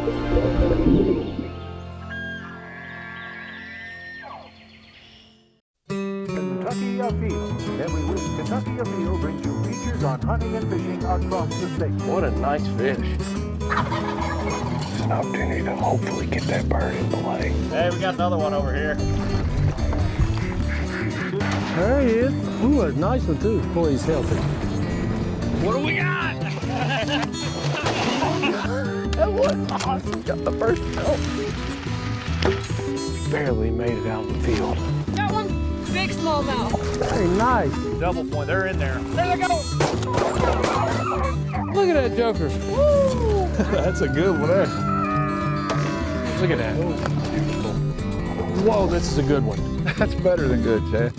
Kentucky Afield. Every week, Kentucky Afield brings you features on hunting and fishing across the state. What a nice fish. It's an opportunity to hopefully get that bird in play. Hey, we got another one over here. There he is. Ooh, a nice one too. Boy, he's healthy. What do we got? That was awesome. Got the first jump. Barely made it out of the field. Got one. Big smallmouth. Very nice. Double point, they're in there. There they go. Look at that joker. Woo! That's a good one there. Look at that. Beautiful. Whoa, this is a good one. That's better than good, Chad.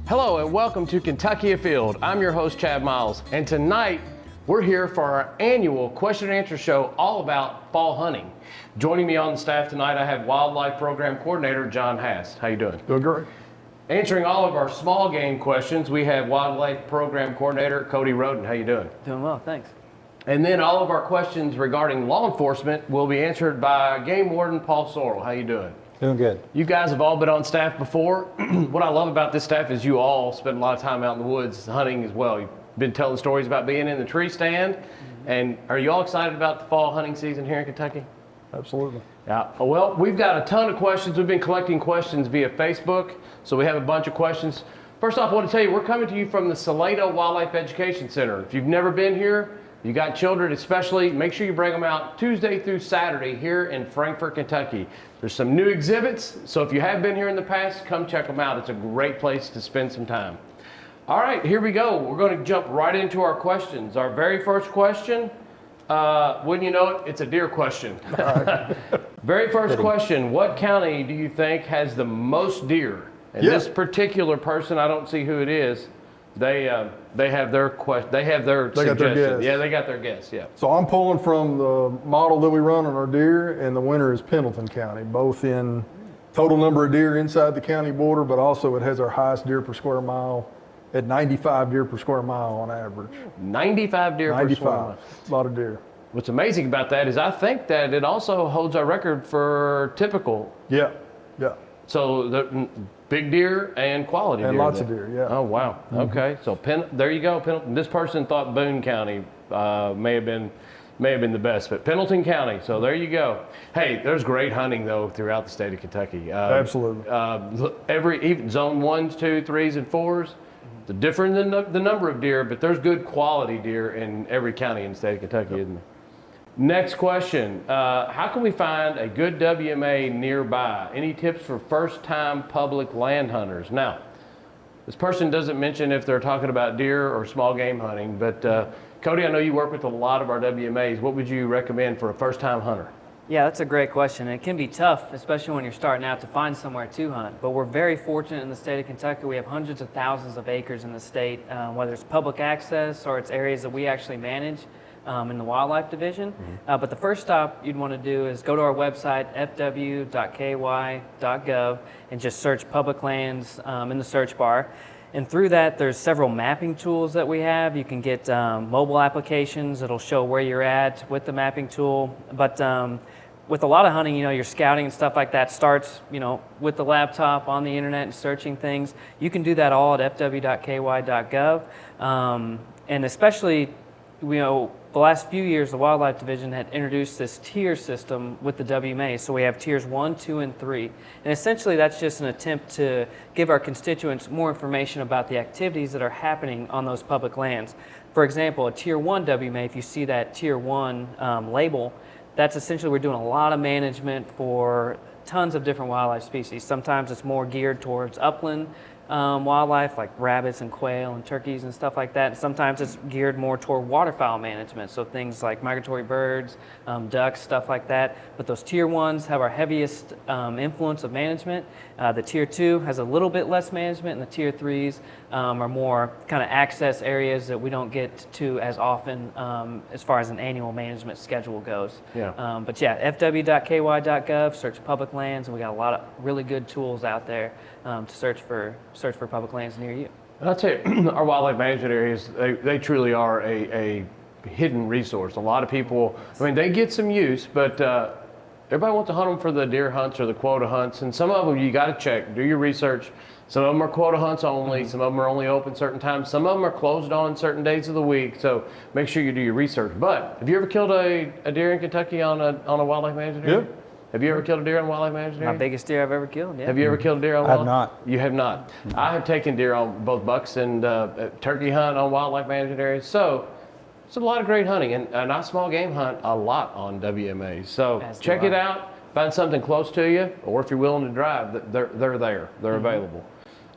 Hello and welcome to Kentucky Afield. I'm your host, Chad Miles, and tonight we're here for our annual question and answer show all about fall hunting. Joining me on the staff tonight, I have Wildlife Program Coordinator John Hast. How you doing? Doing great. Answering all of our small game questions, we have Wildlife Program Coordinator Cody Rhoden. How you doing? Doing well, thanks. And then all of our questions regarding law enforcement will be answered by Game Warden Paul Sorrell. How you doing? Doing good. You guys have all been on staff before. What I love about this staff is you all spend a lot of time out in the woods hunting as well. You've been telling stories about being in the tree stand. And are you all excited about the fall hunting season here in Kentucky? Absolutely. Yeah. Well, we've got a ton of questions. We've been collecting questions via Facebook, so we have a bunch of questions. First off, I want to tell you, we're coming to you from the Salado Wildlife Education Center. If you've never been here, you got children especially, make sure you bring them out Tuesday through Saturday here in Frankfort, Kentucky. There's some new exhibits, so if you have been here in the past, come check them out. It's a great place to spend some time. All right, here we go. We're going to jump right into our questions. Our very first question, wouldn't you know it, it's a deer question. Very first question, what county do you think has the most deer? And this particular person, I don't see who it is, they have their suggestion. Yeah, they got their guess, yeah. So I'm pulling from the model that we run on our deer, and the winner is Pendleton County, both in total number of deer inside the county border, but also it has our highest deer per square mile at 95 deer per square mile on average. 95 deer per square mile. 95, a lot of deer. What's amazing about that is I think that it also holds our record for typical. Yeah, yeah. So the big deer and quality deer. And lots of deer, yeah. Oh, wow. Okay, so there you go. This person thought Boone County may have been the best, but Pendleton County, so there you go. Hey, there's great hunting, though, throughout the state of Kentucky. Absolutely. Even zone 1s, 2s, 3s, and 4s, it's different than the number of deer, but there's good quality deer in every county in the state of Kentucky, isn't there? Next question, how can we find a good WMA nearby? Any tips for first-time public land hunters? Now, this person doesn't mention if they're talking about deer or small game hunting, but Cody, I know you work with a lot of our WMAs. What would you recommend for a first-time hunter? Yeah, that's a great question. It can be tough, especially when you're starting out, to find somewhere to hunt. But we're very fortunate in the state of Kentucky. We have hundreds of thousands of acres in the state, whether it's public access or it's areas that we actually manage in the Wildlife Division. But the first stop you'd want to do is go to our website, fw.ky.gov, and just search public lands in the search bar. And through that, there's several mapping tools that we have. You can get mobile applications that'll show where you're at with the mapping tool. But with a lot of hunting, your scouting and stuff like that starts, with the laptop on the internet and searching things. You can do that all at fw.ky.gov. And especially, the last few years, the Wildlife Division had introduced this tier system with the WMA. So we have tiers 1, 2, and 3. And essentially that's just an attempt to give our constituents more information about the activities that are happening on those public lands. For example, a tier 1 WMA, if you see that tier 1 label, that's essentially we're doing a lot of management for tons of different wildlife species. Sometimes it's more geared towards upland wildlife like rabbits and quail and turkeys and stuff like that. And sometimes it's geared more toward waterfowl management, so things like migratory birds, ducks, stuff like that. But those tier 1s have our heaviest influence of management. The tier 2 has a little bit less management, and the tier 3s are more kind of access areas that we don't get to as often as far as an annual management schedule goes. Yeah. But yeah, fw.ky.gov, search public lands, and we got a lot of really good tools out there to search for public lands near you. And I'll tell you, our wildlife management areas, they truly are a hidden resource. A lot of people, I mean, they get some use, but everybody wants to hunt them for the deer hunts or the quota hunts, and some of them you got to check, do your research. Some of them are quota hunts only. Some of them are only open certain times. Some of them are closed on certain days of the week. So make sure you do your research. But have you ever killed a deer in Kentucky on a wildlife management area? Yeah. Have you ever killed a deer on wildlife management area? My biggest deer I've ever killed, yeah. Have you ever killed a deer on I have wildlife? not. You have not. I have taken deer on both bucks and turkey hunt on wildlife management areas. So it's a lot of great hunting, and I small game hunt a lot on WMA. So As do check I. it out. Find something close to you, or if you're willing to drive, they're there. They're available.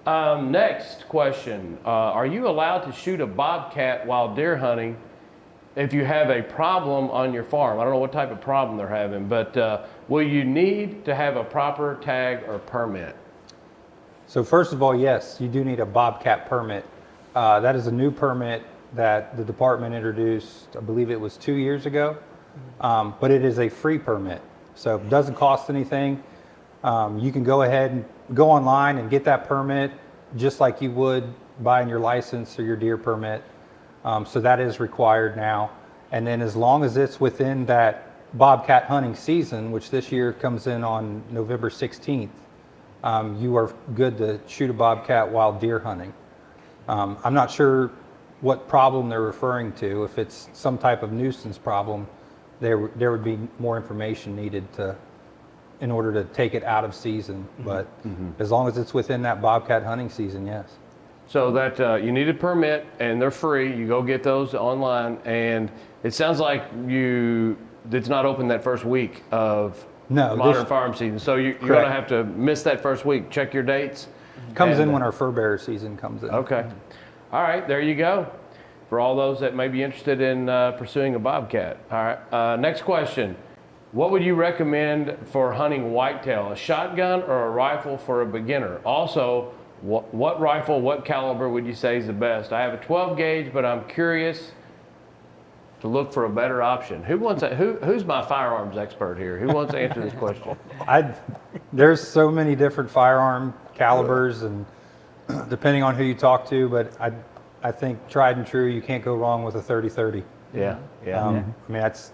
Next question. Are you allowed to shoot a bobcat while deer hunting if you have a problem on your farm? I don't know what type of problem they're having, but will you need to have a proper tag or permit? So first of all, yes, you do need a bobcat permit. That is a new permit that the department introduced, I believe it was 2 years ago, but it is a free permit. So it doesn't cost anything. You can go ahead and go online and get that permit just like you would buying your license or your deer permit. So that is required now. And then as long as it's within that bobcat hunting season, which this year comes in on November 16th, you are good to shoot a bobcat while deer hunting. I'm not sure what problem they're referring to. If it's some type of nuisance problem, there would be more information needed in order to take it out of season. But as long as it's within that bobcat hunting season, yes. So that you need a permit, and they're free. You go get those online, and it sounds like it's not open that first week of modern farm season. So you're going to have to miss that first week. Check your dates. Comes in when our fur bearer season comes in. Okay. All right, there you go. For all those that may be interested in pursuing a bobcat. All right, next question. What would you recommend for hunting whitetail, a shotgun or a rifle for a beginner? Also, what rifle, what caliber would you say is the best? I have a 12 gauge, but I'm curious to look for a better option. Who's my firearms expert here? Who wants to answer this question? There's so many different firearm calibers, and depending on who you talk to, but I think tried and true, you can't go wrong with a 30-30. Yeah. I mean, that's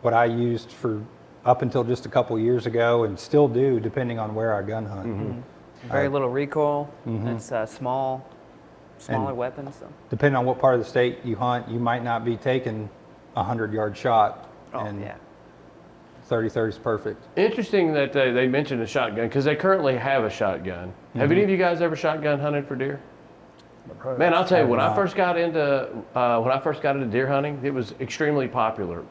what I used for up until just a couple years ago, and still do, depending on where I gun hunt. Very little recoil. It's smaller weapons. So. Depending on what part of the state you hunt, you might not be taking a 100-yard shot. And 30-30 is perfect. Interesting that they mentioned a shotgun, because they currently have a shotgun. Have any of you guys ever shotgun hunted for deer? Man, I'll tell you, when I first got into deer hunting, it was extremely popular.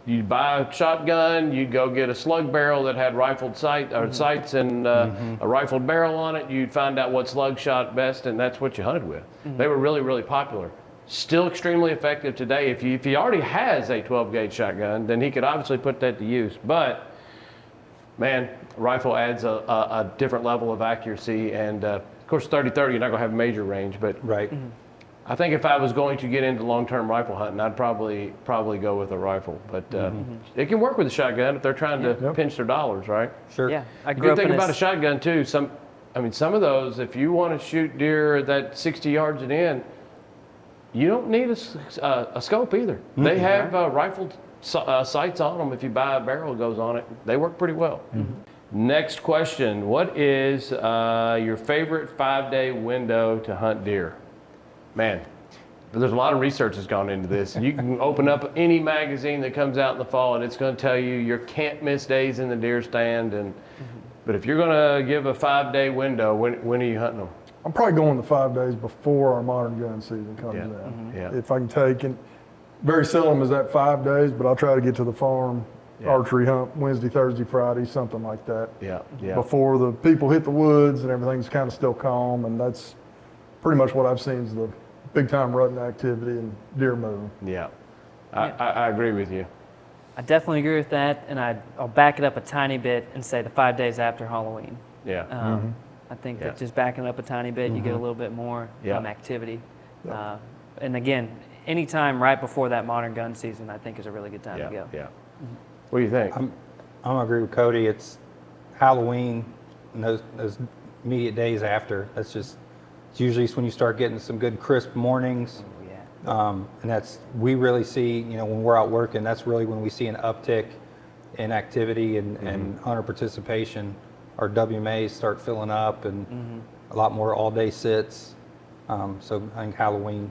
You'd buy a shotgun, you'd go get a slug barrel that had rifled sights and a rifled barrel on it. You'd find out what slug shot best, and that's what you hunted with. They were really, really popular. Still extremely effective today. If he already has a 12 gauge shotgun, then he could obviously put that to use. But man, rifle adds a different level of accuracy, and of course 30-30, you're not gonna have major range, but Right. I think if I was going to get into long-term rifle hunting, I'd probably go with a rifle. But it can work with a shotgun if they're trying to pinch their dollars, right? Sure. Yeah, I The grew good up thing in about a shotgun too, some of those, if you want to shoot deer that 60 yards and in, you don't need a scope either. They have rifled sights on them. If you buy a barrel that goes on it, they work pretty well. Next question: what is your favorite 5-day window to hunt deer? Man, there's a lot of research that's gone into this. You can open up any magazine that comes out in the fall, and it's going to tell you your can't miss days in the deer stand. But if you're going to give a 5-day window, when are you hunting them? I'm probably going the 5 days before our modern gun season comes in. Yeah. If I can take it, very seldom is that 5 days, but I'll try to get to the farm, archery hunt Wednesday, Thursday, Friday, something like that. Yeah. Before the people hit the woods and everything's kind of still calm, and that's pretty much what I've seen is the big time rutting activity and deer moving. Yeah. I agree with you. I definitely agree with that, and I'll back it up a tiny bit and say the 5 days after Halloween. Yeah. I think that just backing it up a tiny bit, you get a little bit more activity. And again, anytime right before that modern gun season, I think is a really good time to go. Yeah. What do you think? I'm gonna agree with Cody. It's Halloween and those immediate days after. It's usually when you start getting some good crisp mornings. And we really see, when we're out working, that's really when we see an uptick in activity and hunter participation. Our WMAs start filling up and a lot more all-day sits. So I think Halloween.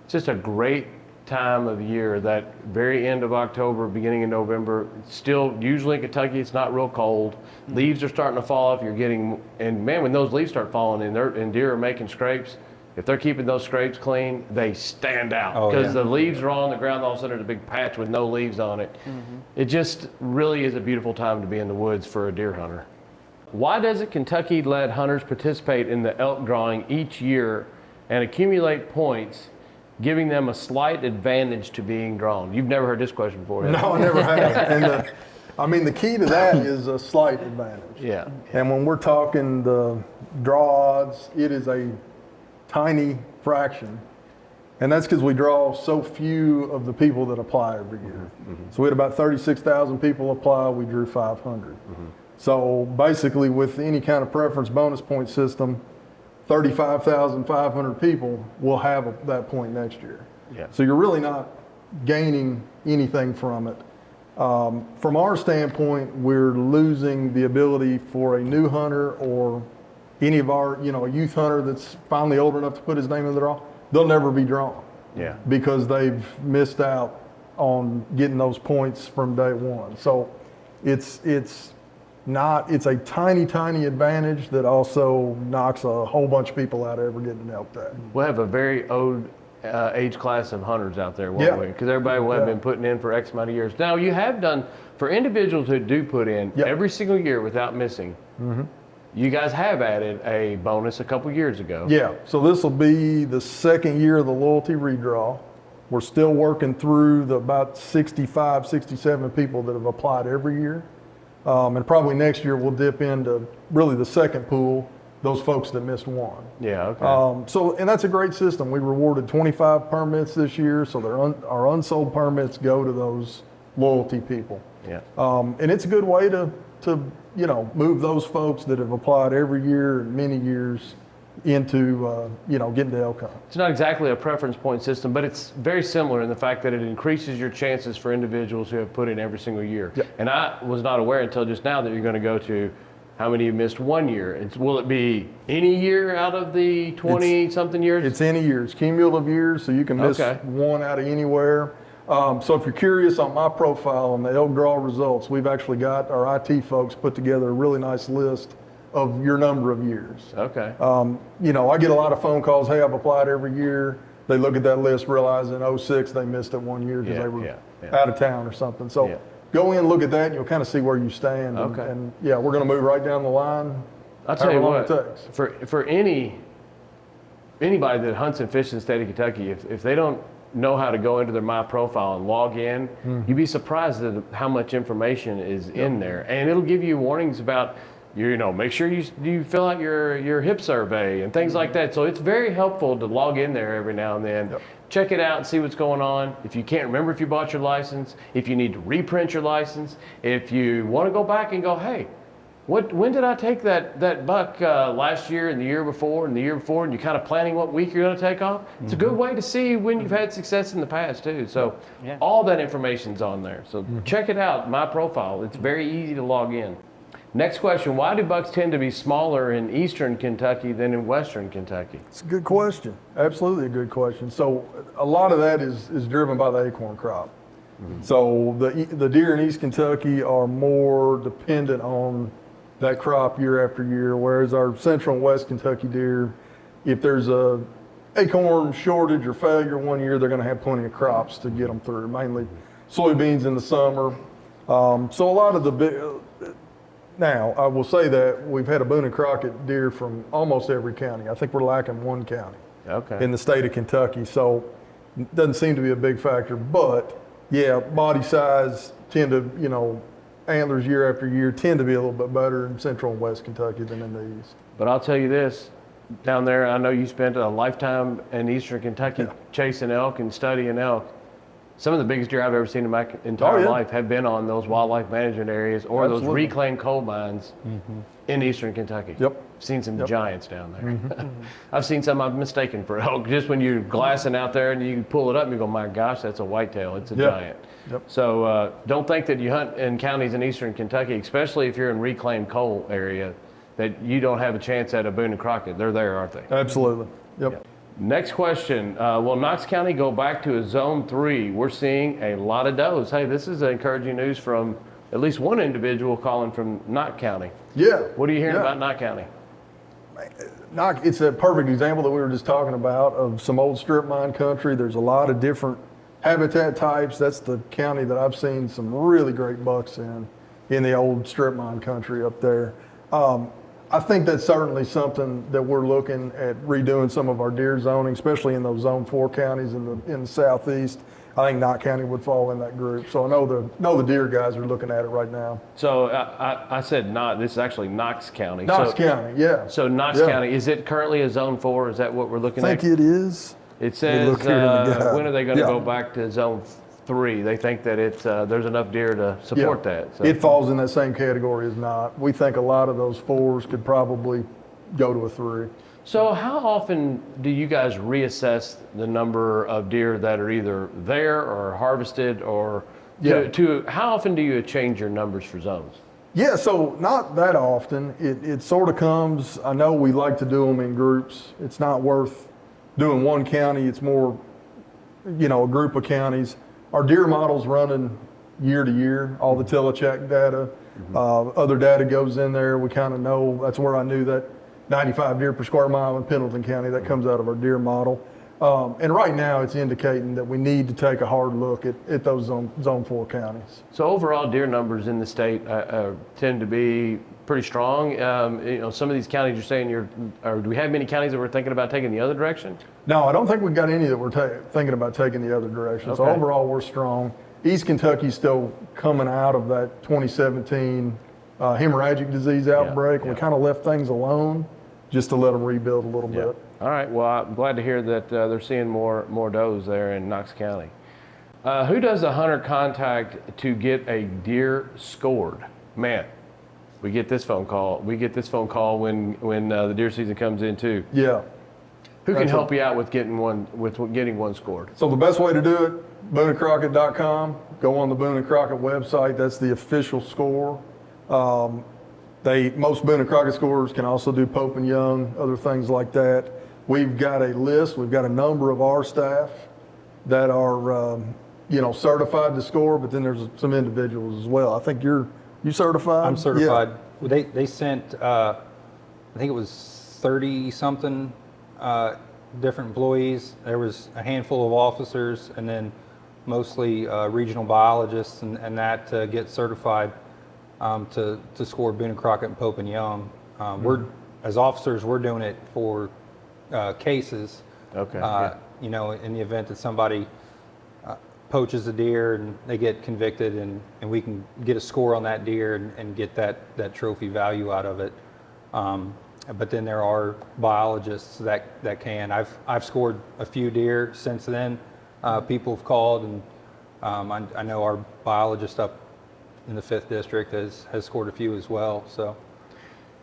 It's just a great time of the year, that very end of October, beginning of November. Still, usually in Kentucky, it's not real cold. Leaves are starting to fall off. And man, when those leaves start falling and deer are making scrapes, if they're keeping those scrapes clean, they stand out because the leaves are on the ground. All of a sudden, there's a big patch with no leaves on it. It just really is a beautiful time to be in the woods for a deer hunter. Why doesn't Kentucky let hunters participate in the elk drawing each year and accumulate points, giving them a slight advantage to being drawn? You've never heard this question before, have you? No, I never have. And the key to that is a slight advantage. Yeah. And when we're talking the draw odds, it is a tiny fraction. And that's because we draw so few of the people that apply every year. So we had about 36,000 people apply, we drew 500. So basically with any kind of preference bonus point system, 35,500 people will have that point next year. Yeah. So you're really not gaining anything from it. From our standpoint, we're losing the ability for a new hunter or any of our, a youth hunter that's finally old enough to put his name in the draw, they'll never be drawn. Yeah. Because they've missed out on getting those points from day one. So it's a tiny, tiny advantage that also knocks a whole bunch of people out of ever getting an elk tag. We'll have a very old age class of hunters out there, won't we? Because everybody will have been putting in for X amount of years. Now, you have done, for individuals who do put in every single year without missing, you guys have added a bonus a couple years ago. Yeah, so this will be the second year of the loyalty redraw. We're still working through the about 65, 67 people that have applied every year. And probably next year we'll dip into really the second pool, those folks that missed one. Yeah, okay. And that's a great system. We rewarded 25 permits this year, so our unsold permits go to those loyalty people. Yeah. And it's a good way to move those folks that have applied every year and many years into, getting to elk hunt. It's not exactly a preference point system, but it's very similar in the fact that it increases your chances for individuals who have put in every single year. Yep. And I was not aware until just now that you're going to go to how many you missed one year. Will it be any year out of the 20-something years? It's any year. It's cumulative years, so you can miss one out of anywhere. So if you're curious on my profile and the elk draw results, we've actually got our IT folks put together a really nice list of your number of years. Okay. I get a lot of phone calls, hey, I've applied every year. They look at that list, realize in 06 they missed it one year because they were out of town or something. So go in, look at that, and you'll kind of see where you stand. Okay. And we're going to move right down the line. I'll tell you what, it takes. for anybody that hunts and fishes in the state of Kentucky, if they don't know how to go into their My Profile and log in, you'd be surprised at how much information is in there. And it'll give you warnings about, make sure you fill out your hip survey and things like that. So it's very helpful to log in there every now and then, check it out and see what's going on. If you can't remember if you bought your license, if you need to reprint your license, if you want to go back and go, hey, when did I take that buck last year and the year before and the year before, and you're kind of planning what week you're going to take off? It's a good way to see when you've had success in the past too. So all that information's on there. So check it out, My Profile. It's very easy to log in. Next question, why do bucks tend to be smaller in eastern Kentucky than in western Kentucky? It's a good question. Absolutely a good question. So a lot of that is driven by the acorn crop. So the deer in East Kentucky are more dependent on that crop year after year, whereas our central and west Kentucky deer, if there's a acorn shortage or failure one year, they're going to have plenty of crops to get them through, mainly soybeans in the summer. So a lot of the now, I will say that we've had a Boone and Crockett deer from almost every county. I think we're lacking one county in the state of Kentucky, so it doesn't seem to be a big factor. But, body size tend to, antlers year after year tend to be a little bit better in central and west Kentucky than in the east. But I'll tell you this, down there, I know you spent a lifetime in eastern Kentucky chasing elk and studying elk. Some of the biggest deer I've ever seen in my entire yeah. life have been on those wildlife management areas or those Absolutely. reclaimed coal mines in eastern Kentucky. Yep. Seen some giants down there. I've seen some I've mistaken for elk. Just when you're glassing out there and you pull it up and you go, my gosh, that's a whitetail. It's a giant. Yep. So don't think that you hunt in counties in eastern Kentucky, especially if you're in reclaimed coal area, that you don't have a chance at a Boone and Crockett. They're there, aren't they? Absolutely. Yep. Next question. Will Knox County go back to a zone 3? We're seeing a lot of does. Hey, this is encouraging news from at least one individual calling from Knox County. Yeah. What are you hearing about Knox County? It's a perfect example that we were just talking about of some old strip mine country. There's a lot of different habitat types. That's the county that I've seen some really great bucks in the old strip mine country up there. I think that's certainly something that we're looking at redoing some of our deer zoning, especially in those zone 4 counties in the southeast. I think Knox County would fall in that group. So I know the deer guys are looking at it right now. So I said not. This is actually Knox County. Knox County, yeah. So Knox County, is it currently a zone 4? Is that what we're looking I at? think it is. It says, look here in the guide. when are they going to Yeah. go back to zone 3? They think that there's enough deer to support that. So. It falls in that same category as not. We think a lot of those 4s could probably go to a 3. So how often do you guys reassess the number of deer that are either there or harvested, or how often do you change your numbers for zones? Yeah, so not that often. It sort of comes, I know we like to do them in groups. It's not worth doing one county. It's more, a group of counties. Our deer model's running year to year, all the telecheck data. Other data goes in there. We kind of know, that's where I knew that 95 deer per square mile in Pendleton County, that comes out of our deer model. And right now it's indicating that we need to take a hard look at those zone 4 counties. So overall deer numbers in the state tend to be pretty strong. Some of these counties you're saying do we have many counties that we're thinking about taking the other direction? No, I don't think we've got any that we're thinking about taking the other direction. So Okay. overall we're strong. East Kentucky's still coming out of that 2017 hemorrhagic disease outbreak. yeah. We kind of left things alone just to let them rebuild a little bit. All right. Well, I'm glad to hear that they're seeing more does there in Knox County. Who does the hunter contact to get a deer scored? Man, we get this phone call. We get this phone call when the deer season comes in too. Yeah. Who can That's help you out with getting one scored? So the best way to do it, BooneandCrockett.com. Go on the Boone and Crockett website. That's the official score. Most Boone and Crockett scorers can also do Pope and Young, other things like that. We've got a list. We've got a number of our staff that are, certified to score, but then there's some individuals as well. I think you certified? I'm certified. Well, they sent, I think it was 30 something different employees. There was a handful of officers, and then mostly regional biologists and that to get certified to score Boone and Crockett and Pope and Young. We're, as officers, we're doing it for cases. Okay. In the event that somebody poaches a deer and they get convicted, and we can get a score on that deer and get that trophy value out of it. But then there are biologists that can. I've scored a few deer since then. People have called, and I know our biologist up in the 5th district has scored a few as well. So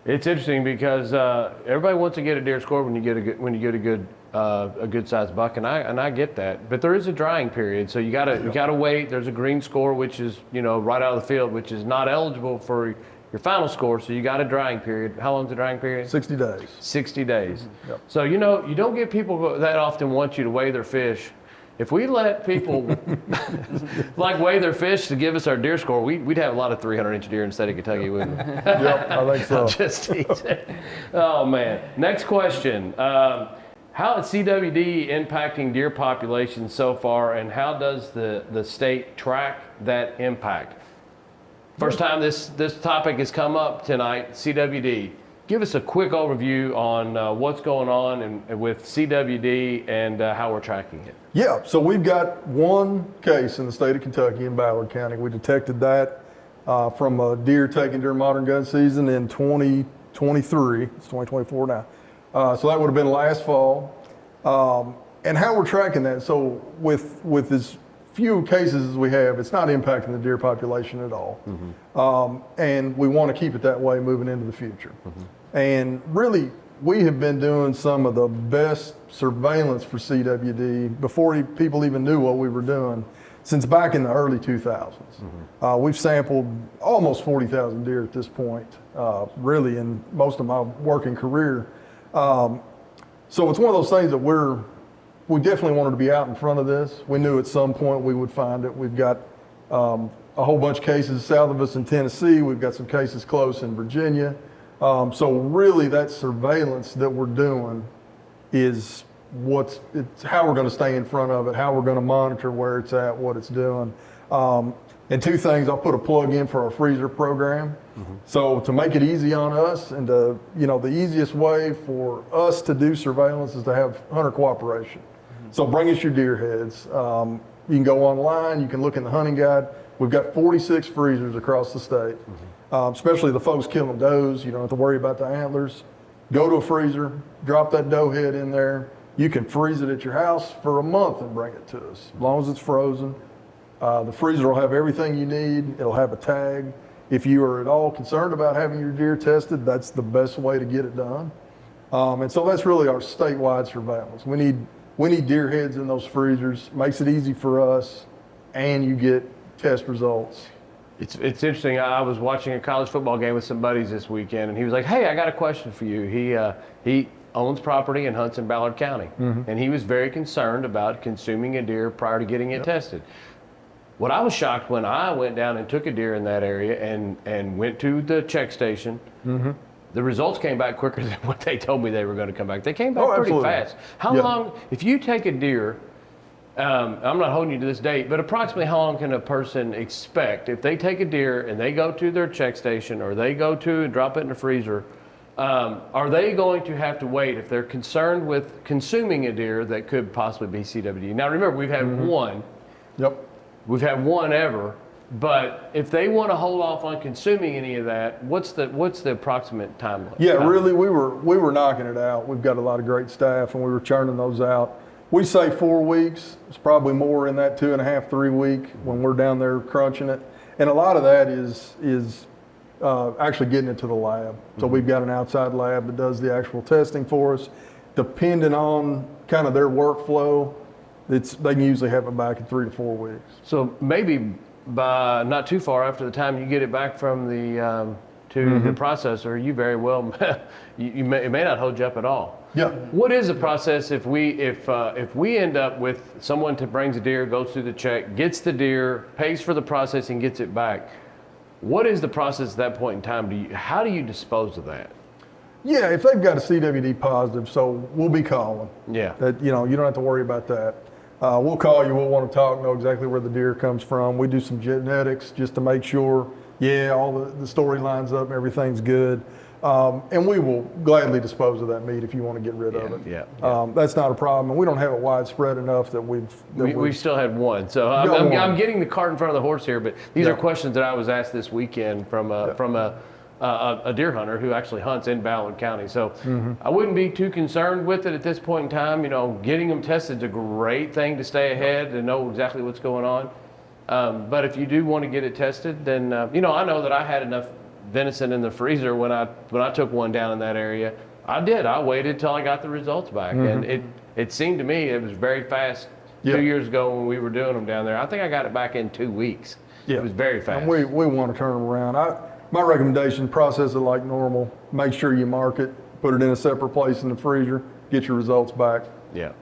It's interesting because everybody wants to get a deer scored when you get a good sized buck, and I get that. But there is a drying period, so you gotta wait. There's a green score, which is right out of the field, which is not eligible for your final score. So you got a drying period. How long is the drying period? 60 days. 60 days. Yep. So you don't get people that often want you to weigh their fish. If we let people weigh their fish to give us our deer score, we'd have a lot of 300-inch deer in the state of Kentucky, wouldn't we? Yep, I think so. Just teasing. Oh man. Next question. How is CWD impacting deer populations so far, and how does the state track that impact? First time this topic has come up tonight, CWD. Give us a quick overview on what's going on and with CWD and how we're tracking it. Yeah, so we've got one case in the state of Kentucky in Ballard County. We detected that from a deer taken during modern gun season in 2023. It's 2024 now. So that would have been last fall. And how we're tracking that, so with this few cases as we have, it's not impacting the deer population at all. And we want to keep it that way moving into the future. And really, we have been doing some of the best surveillance for CWD before people even knew what we were doing since back in the early 2000s. We've sampled almost 40,000 deer at this point, really in most of my working career. So it's one of those things that we definitely wanted to be out in front of this. We knew at some point we would find it. We've got a whole bunch of cases south of us in Tennessee. We've got some cases close in Virginia. So really that surveillance that we're doing is it's how we're going to stay in front of it, how we're going to monitor where it's at, what it's doing. And two things, I'll put a plug in for our freezer program. So to make it easy on us and the easiest way for us to do surveillance is to have hunter cooperation. So bring us your deer heads. You can go online, you can look in the hunting guide. We've got 46 freezers across the state. Especially the folks killing does, you don't have to worry about the antlers. Go to a freezer, drop that doe head in there. You can freeze it at your house for a month and bring it to us, as long as it's frozen. The freezer will have everything you need. It'll have a tag. If you are at all concerned about having your deer tested, that's the best way to get it done. And so that's really our statewide surveillance. We need deer heads in those freezers. Makes it easy for us, and you get test results. It's interesting. I was watching a college football game with some buddies this weekend, and he was like, "Hey, I got a question for you." He owns property and hunts in Ballard County, and he was very concerned about consuming a deer prior to getting it tested. What I was shocked when I went down and took a deer in that area and went to the check station, the results came back quicker than what they told me they were going to come back. They came back pretty absolutely. fast. How long, if you take a deer, I'm not holding you to this date, but approximately how long can a person expect if they take a deer and they go to their check station or they go to and drop it in the freezer, are they going to have to wait if they're concerned with consuming a deer that could possibly be CWD? Now remember, we've had one. Yep. We've had one ever, but if they want to hold off on consuming any of that, what's the approximate time limit? Yeah, really, we were knocking it out. We've got a lot of great staff, and we were churning those out. We say 4 weeks. It's probably more in that 2.5, 3 week when we're down there crunching it. And a lot of that is actually getting it to the lab. So we've got an outside lab that does the actual testing for us. Depending on kind of their workflow, they can usually have it back in 3 to 4 weeks. So maybe by not too far after the time you get it back from the the processor, you very well it may not hold you up at all. Yeah. What is the process if we end up with someone that brings a deer, goes through the check, gets the deer, pays for the processing, gets it back? What is the process at that point in time? How do you dispose of that? Yeah, if they've got a CWD positive, so we'll be calling. Yeah. That you don't have to worry about that. We'll call you. We'll want to talk, know exactly where the deer comes from. We do some genetics just to make sure, all the story lines up, everything's good. And we will gladly dispose of that meat if you want to get rid of it. Yeah. That's not a problem. And we don't have it widespread enough that we still had one. So I'm getting the cart in front of the horse here, but these are questions that I was asked this weekend from a deer hunter who actually hunts in Ballard County. So I wouldn't be too concerned with it at this point in time. Getting them tested is a great thing to stay ahead and know exactly what's going on. But if you do want to get it tested, then I know that I had enough venison in the freezer when I took one down in that area. I waited till I got the results back, and it seemed to me it was very fast. 2 years ago when we were doing them down there, I think I got it back in 2 weeks. It was very fast. And we want to turn them around. My recommendation: process it like normal. Make sure you mark it. Put it in a separate place in the freezer. Get your results back. Yeah.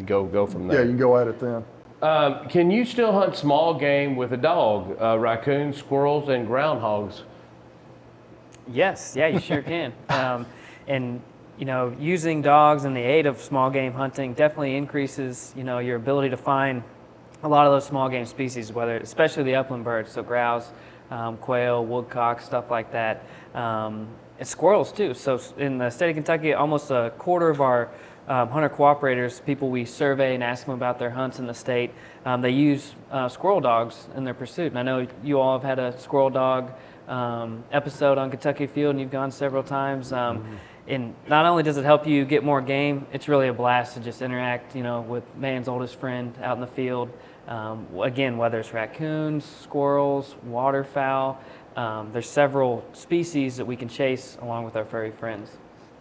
Go from there. Yeah, you can go at it then. Can you still hunt small game with a dog? Raccoons, squirrels, and groundhogs? Yes, you sure can. And using dogs in the aid of small game hunting definitely increases your ability to find a lot of those small game species, especially the upland birds, so grouse, quail, woodcock, stuff like that, and squirrels too. So in the state of Kentucky, almost a quarter of our hunter cooperators, people we survey and ask them about their hunts in the state, they use squirrel dogs in their pursuit. And I know you all have had a squirrel dog episode on Kentucky Afield, and you've gone several times. And not only does it help you get more game, it's really a blast to just interact, with man's oldest friend out in the field. Again, whether it's raccoons, squirrels, waterfowl, there's several species that we can chase along with our furry friends.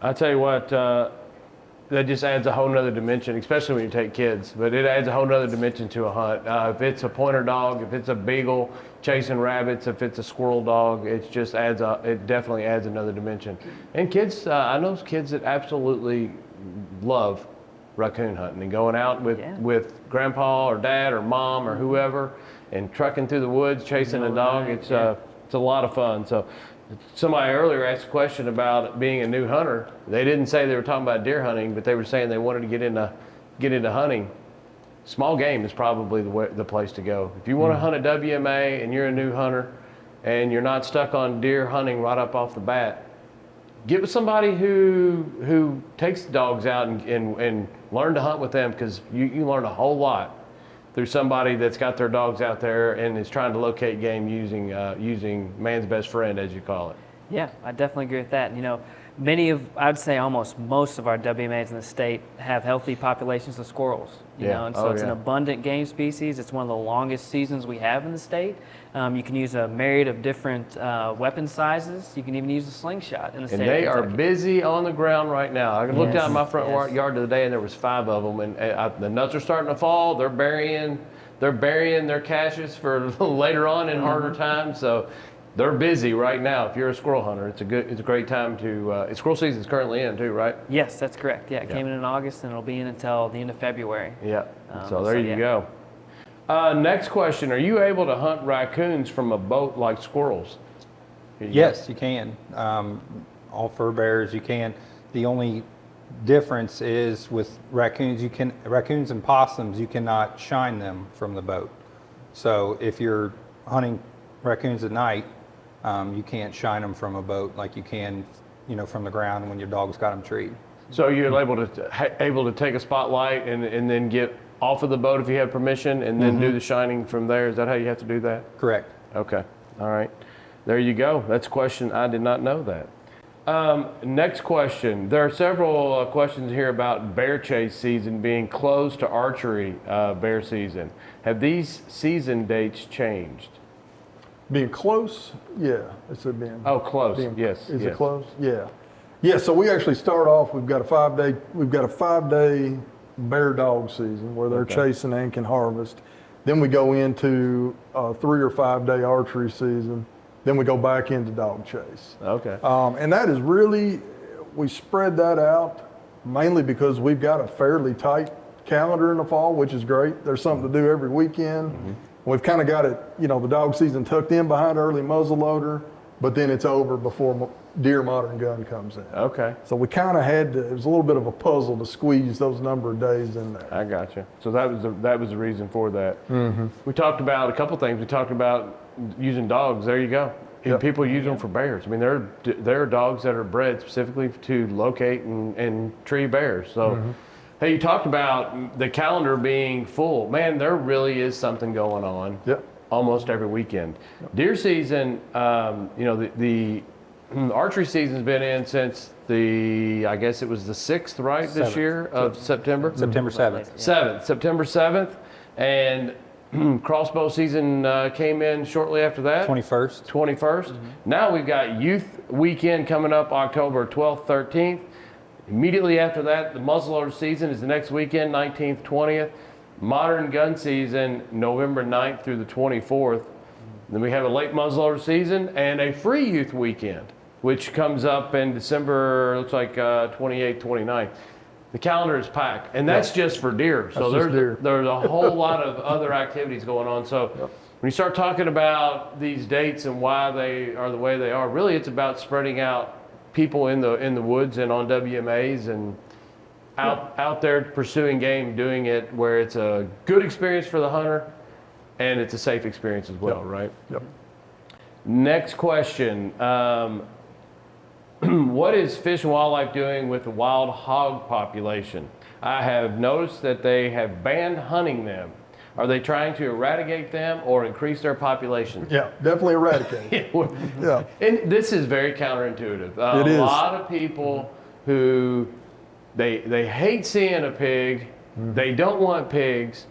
I tell you what, that just adds a whole nother dimension, especially when you take kids, but it adds a whole nother dimension to a hunt. If it's a pointer dog, if it's a beagle chasing rabbits, if it's a squirrel dog, it definitely adds another dimension. And kids, I know kids that absolutely love raccoon hunting and going out with grandpa or dad or mom or whoever and trucking through the woods chasing a dog. It's a lot of fun. So somebody earlier asked a question about being a new hunter. They didn't say they were talking about deer hunting, but they were saying they wanted to get into hunting. Small game is probably the place to go. If you want to hunt a WMA and you're a new hunter and you're not stuck on deer hunting right up off the bat, get with somebody who takes the dogs out and learn to hunt with them, because you learn a whole lot through somebody that's got their dogs out there and is trying to locate game using man's best friend, as you call it. Yeah, I definitely agree with that. You know, I'd say almost most of our WMAs in the state have healthy populations of squirrels. You know, and so it's an abundant game species. It's one of the longest seasons we have in the state. You can use a myriad of different weapon sizes. You can even use a slingshot in the state. And they of are Kentucky. busy on the ground right now. I looked out in my front yard the other day, and there was 5 of them. And the nuts are starting to fall. They're burying their caches for later on in harder times. So they're busy right now. If you're a squirrel hunter, it's a great time to. Squirrel season's currently in too, right? Yes, that's correct. Yeah, it came in August, and it'll be in until the end of February. Yeah. So there you go. Next question: are you able to hunt raccoons from a boat like squirrels? Yes, you can. All fur bearers, you can. The only difference is with raccoons, raccoons and possums, you cannot shine them from the boat. So if you're hunting raccoons at night, you can't shine them from a boat like you can, from the ground when your dog's got them treed. So you're able to take a spotlight and then get off of the boat if you have permission, and then do the shining from there. Is that how you have to do that? Correct. Okay. All right. There you go. That's a question. I did not know that. Next question. There are several questions here about bear chase season being closed to archery bear season. Have these season dates changed? Being close, yeah. It's a being. Oh, close. Yes. Is yes. it close? Yeah. Yeah. So we actually start off. We've got a 5-day bear dog season where they're chasing and can harvest. Then we go into a 3 or 5 day archery season. Then we go back into dog chase. Okay. And that is really, we spread that out mainly because we've got a fairly tight calendar in the fall, which is great. There's something to do every weekend. We've kind of got it, the dog season tucked in behind early muzzleloader, but then it's over before deer modern gun comes in. Okay. So we kind of had to, it was a little bit of a puzzle to squeeze those number of days in there. I got you. So that was the reason for that. We talked about a couple things. We talked about using dogs. There you go. And people use them for bears. I mean, there are dogs that are bred specifically to locate and tree bears. So, hey, you talked about the calendar being full. Man, there really is something going on. Almost every weekend. Deer season, the archery season's been in since I guess it was the 6th, right, this year of September? September 7th. 7th, September 7th. And crossbow season came in shortly after that. 21st. Now we've got youth weekend coming up October 12th, 13th. Immediately after that, the muzzleloader season is the next weekend, 19th, 20th. Modern gun season, November 9th through the 24th. Then we have a late muzzleloader season and a free youth weekend, which comes up in December, looks like 28th, 29th. The calendar is packed, and that's just for deer. So there's a whole lot of other activities going on. So when you start talking about these dates and why they are the way they are, really it's about spreading out people in the woods and on WMAs and out there pursuing game, doing it where it's a good experience for the hunter and it's a safe experience as well, right? Yep. Next question. What is Fish and Wildlife doing with the wild hog population? I have noticed that they have banned hunting them. Are they trying to eradicate them or increase their population? Yeah, definitely eradicate. Yeah. And this is very counterintuitive. It is. A lot of people who they hate seeing a pig, they don't want pigs,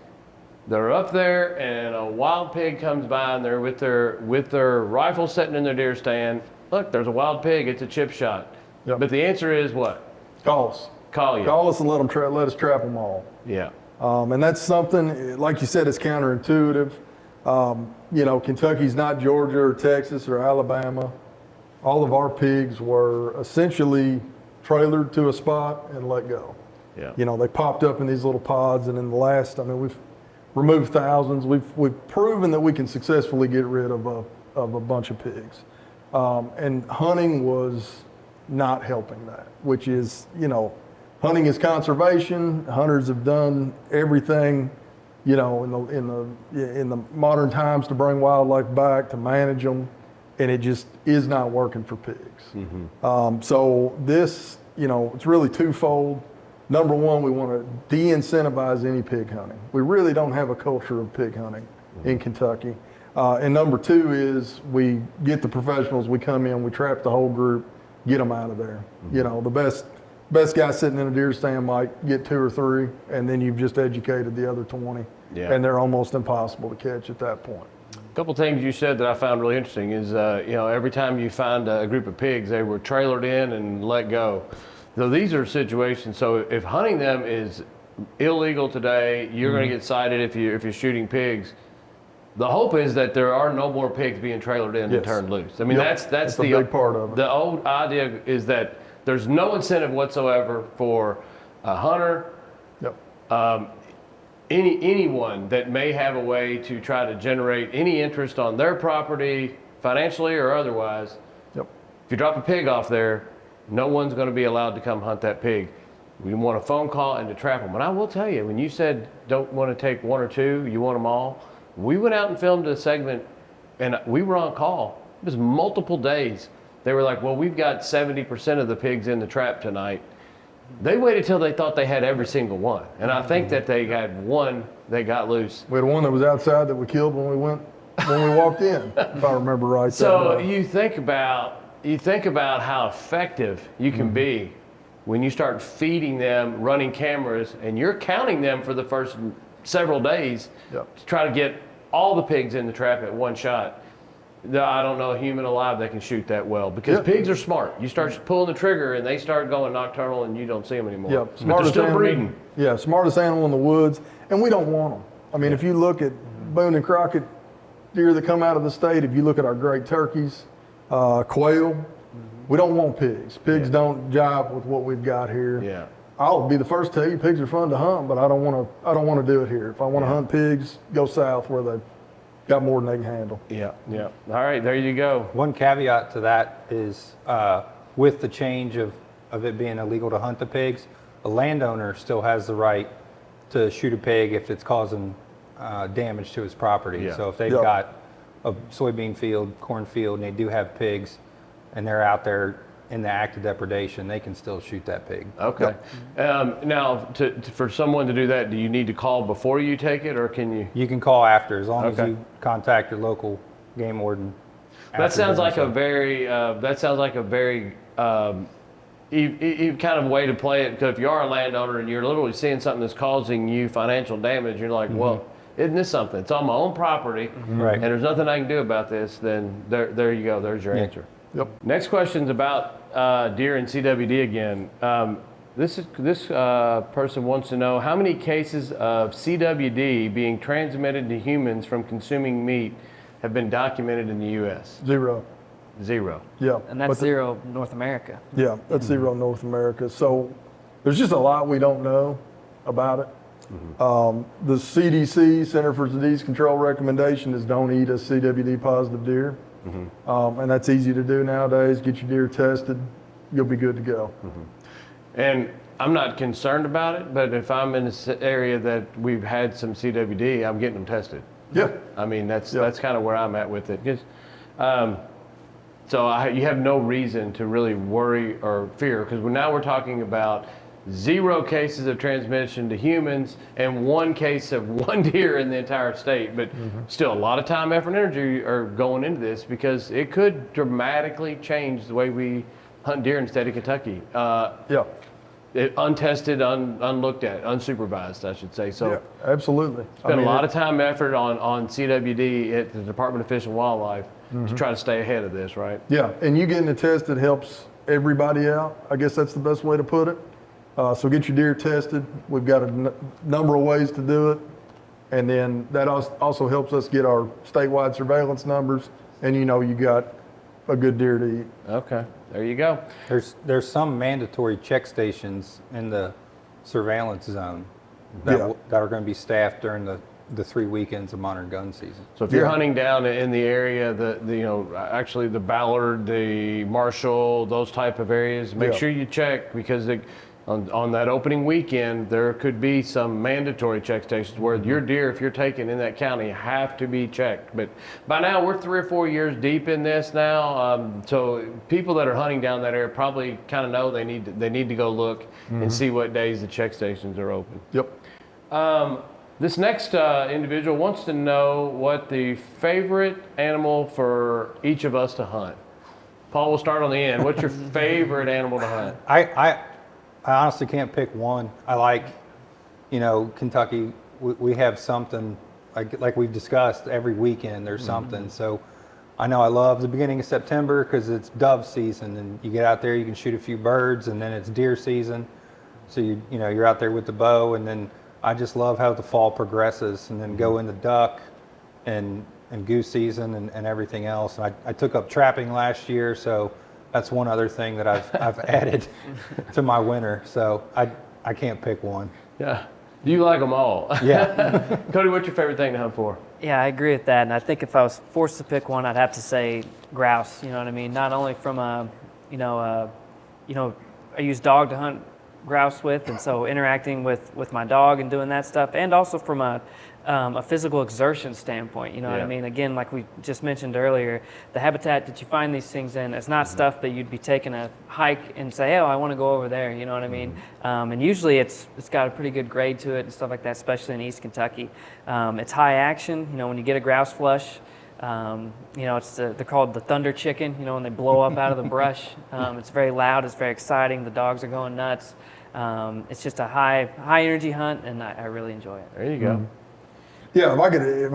They're up there, and a wild pig comes by, and they're with their rifle sitting in their deer stand. Look, there's a wild pig. It's a chip shot. Yep. But the answer is what? Call us. Call you. Call us and let us trap them all. Yeah. And that's something, like you said, it's counterintuitive. You know, Kentucky's not Georgia or Texas or Alabama. All of our pigs were essentially trailered to a spot and let go. Yeah. You know, they popped up in these little pods, and in the last, I mean, we've removed thousands. We've proven that we can successfully get rid of a bunch of pigs. And hunting was not helping that, which is, you know, hunting is conservation. Hunters have done everything, you know, in the modern times to bring wildlife back, to manage them, and it just is not working for pigs. So this, you know, it's really twofold. Number one, we want to de-incentivize any pig hunting. We really don't have a culture of pig hunting in Kentucky. And number two is we get the professionals, we come in, we trap the whole group, get them out of there. You know, the best guy sitting in a deer stand might get 2 or 3, and then you've just educated the other 20. Yeah. And they're almost impossible to catch at that point. A couple things you said that I found really interesting is, you know, every time you find a group of pigs, they were trailered in and let go. So these are situations, so if hunting them is illegal today, you're going to get cited if you're shooting pigs. The hope is that there are no more pigs being trailered in and turned loose. I mean, Yep. that's a the big part of it. The old idea is that there's no incentive whatsoever for a hunter, Yep. anyone that may have a way to try to generate any interest on their property, financially or otherwise. Yep. If you drop a pig off there, no one's going to be allowed to come hunt that pig. We want a phone call and to trap them. And I will tell you, when you said don't want to take 1 or 2, you want them all, we went out and filmed a segment, and we were on call. It was multiple days. They were like, well, we've got 70% of the pigs in the trap tonight. They waited till they thought they had every single one. And I think that they had one that got loose. We had one that was outside that we killed when we walked in, if I remember right. So you think about how effective you can be when you start feeding them, running cameras, and you're counting them for the first several days Yep. to try to get all the pigs in the trap at one shot. I don't know a human alive that can shoot that well, because Yep. pigs are smart. You start pulling the trigger and they start going nocturnal and you don't see them anymore. Yep. But they're still breeding. Yeah, smartest animal in the woods, and we don't want them. I mean, if you look at Boone and Crockett deer that come out of the state, if you look at our great turkeys, quail, we don't want pigs. Pigs don't jive with what we've got here. Yeah. I'll be the first to tell you, pigs are fun to hunt, but I don't want to do it here. If I want to hunt pigs, go south where they've got more than they can handle. Yeah. Yeah. All right, there you go. One caveat to that is with the change of it being illegal to hunt the pigs, a landowner still has the right to shoot a pig if it's causing damage to his property. Yeah. So if they've Yep. got a soybean field, cornfield, and they do have pigs, and they're out there in the act of depredation, they can still shoot that pig. Okay. Now, for someone to do that, do you need to call before you take it, or can you? You can call after, as long as Okay. you contact your local game warden. That after sounds doing like so. a very kind of way to play it, because if you are a landowner and you're literally seeing something that's causing you financial damage, you're like, well, isn't this something? It's on my own property, Right. and there's nothing I can do about this. Then there you go. There's your Yeah. answer. Yep. Next question's about deer and CWD again. This person wants to know how many cases of CWD being transmitted to humans from consuming meat have been documented in the U.S. 0. 0. Yeah. And that's But the- 0 North America. Yeah, that's 0 North America. So there's just a lot we don't know about it. The CDC, Center for Disease Control recommendation is don't eat a CWD positive deer. And that's easy to do nowadays. Get your deer tested, you'll be good to go. And I'm not concerned about it, but if I'm in this area that we've had some CWD, I'm getting them tested. Yeah. I mean, that's Yeah. kind of where I'm at with it. 'Cause, you have no reason to really worry or fear, because now we're talking about 0 cases of transmission to humans and 1 case of 1 deer in the entire state. But still, a lot of time, effort, and energy are going into this, because it could dramatically change the way we hunt deer in the state of Kentucky. Yeah. untested, unlooked at, unsupervised, I should say. So Yeah, absolutely. spend a lot of time, effort on CWD at the Department of Fish and Wildlife to try to stay ahead of this, right? Yeah, and you getting it tested helps everybody out. I guess that's the best way to put it. So get your deer tested. We've got a number of ways to do it. And then that also helps us get our statewide surveillance numbers. And you know you got a good deer to eat. Okay, there you go. There's some mandatory check stations in the surveillance zone that are going to be staffed during the 3 weekends of modern gun season. So if you're hunting down in the area, actually the Ballard, the Marshall, those type of areas, make sure you check, because on that opening weekend, there could be some mandatory check stations where your deer, if you're taken in that county, have to be checked. But by now, we're 3 or 4 years deep in this now. So people that are hunting down that area probably kind of know they need to go look and see what days the check stations are open. Yep. This next individual wants to know what the favorite animal for each of us to hunt. Paul, we'll start on the end. What's your favorite animal to hunt? I honestly can't pick one. I like, Kentucky, we have something, like we've discussed, every weekend there's something. So I know I love the beginning of September because it's dove season, and you get out there, you can shoot a few birds, and then it's deer season. So you're out there with the bow, and then I just love how the fall progresses, and then go into duck and goose season and everything else. And I took up trapping last year, so that's one other thing that I've added to my winter. So I can't pick one. Yeah. Do you like them all? Yeah. Cody, what's your favorite thing to hunt for? Yeah, I agree with that. And I think if I was forced to pick one, I'd have to say grouse. You know what I mean? Not only from I use dog to hunt grouse with, and so interacting with my dog and doing that stuff, and also from a physical exertion standpoint. You know what I mean? Again, like we just mentioned earlier, the habitat that you find these things in is not stuff that you'd be taking a hike and say, oh, I want to go over there. You know what I mean? And usually it's got a pretty good grade to it and stuff like that, especially in East Kentucky. It's high action. When you get a grouse flush, they're called the thunder chicken, when they blow up out of the brush. It's very loud, it's very exciting, the dogs are going nuts. It's just a high energy hunt, and I really enjoy it. There you go. Yeah, if I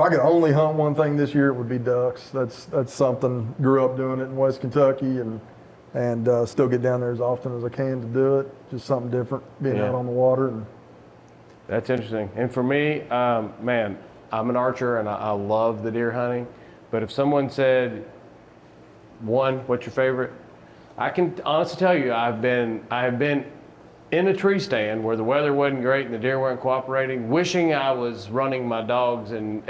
could only hunt one thing this year, it would be ducks. That's something. Grew up doing it in West Kentucky, and still get down there as often as I can to do it. Just something different, being out on the water. And that's interesting. And for me, man, I'm an archer, and I love the deer hunting. But if someone said, one, what's your favorite? I can honestly tell you, I have been in a tree stand where the weather wasn't great and the deer weren't cooperating, wishing I was running my dogs and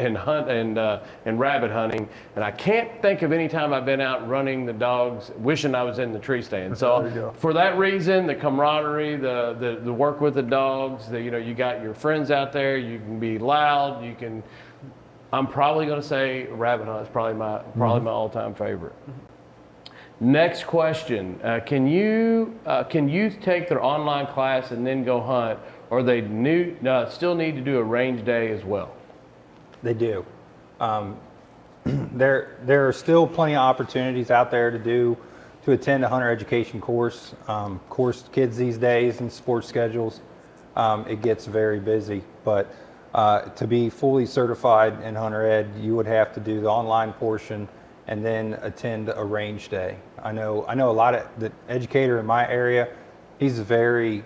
rabbit hunting. And I can't think of any time I've been out running the dogs wishing I was in the tree stand. So for that reason, the camaraderie, the work with the dogs, you got your friends out there, you can be loud, I'm probably going to say rabbit hunt is probably my all-time favorite. Next question: Can youth take their online class and then go hunt, or they still need to do a range day as well? They do. There are still plenty of opportunities out there to attend a hunter education course. Kids these days and sports schedules, it gets very busy, but to be fully certified in hunter ed, you would have to do the online portion and then attend a range day. I know a lot of the educator in my area, he's very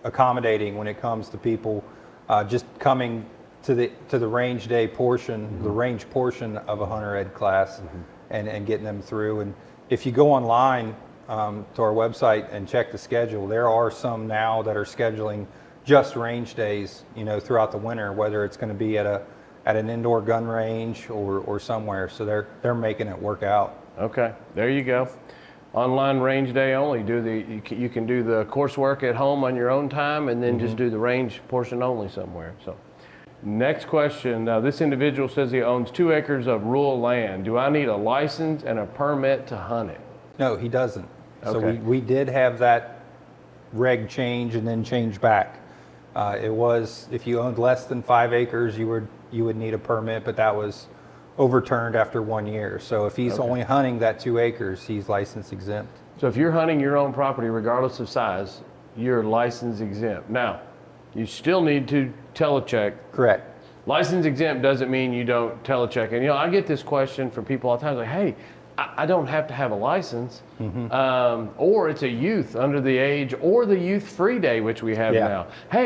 accommodating when it comes to people just coming to the range day portion, the range portion of a hunter ed class, and getting them through. And if you go online to our website and check the schedule, there are some now that are scheduling just range days, throughout the winter, whether it's going to be at an indoor gun range or somewhere. So they're making it work out. Okay, there you go. Online range day only. You can do the coursework at home on your own time, and then just do the range portion only somewhere. So, next question. This individual says he owns 2 acres of rural land. Do I need a license and a permit to hunt it? No, he doesn't. Okay. So we did have that reg change and then change back. It was, if you owned less than 5 acres, you would need a permit, but that was overturned after 1 year. So if he's only hunting that 2 acres, he's license exempt. So if you're hunting your own property, regardless of size, you're license exempt. Now, you still need to telecheck. Correct. License exempt doesn't mean you don't telecheck. And I get this question from people all the time, like, hey, I don't have to have a license, or it's a youth under the age, or the youth free day, which we have now. Hey,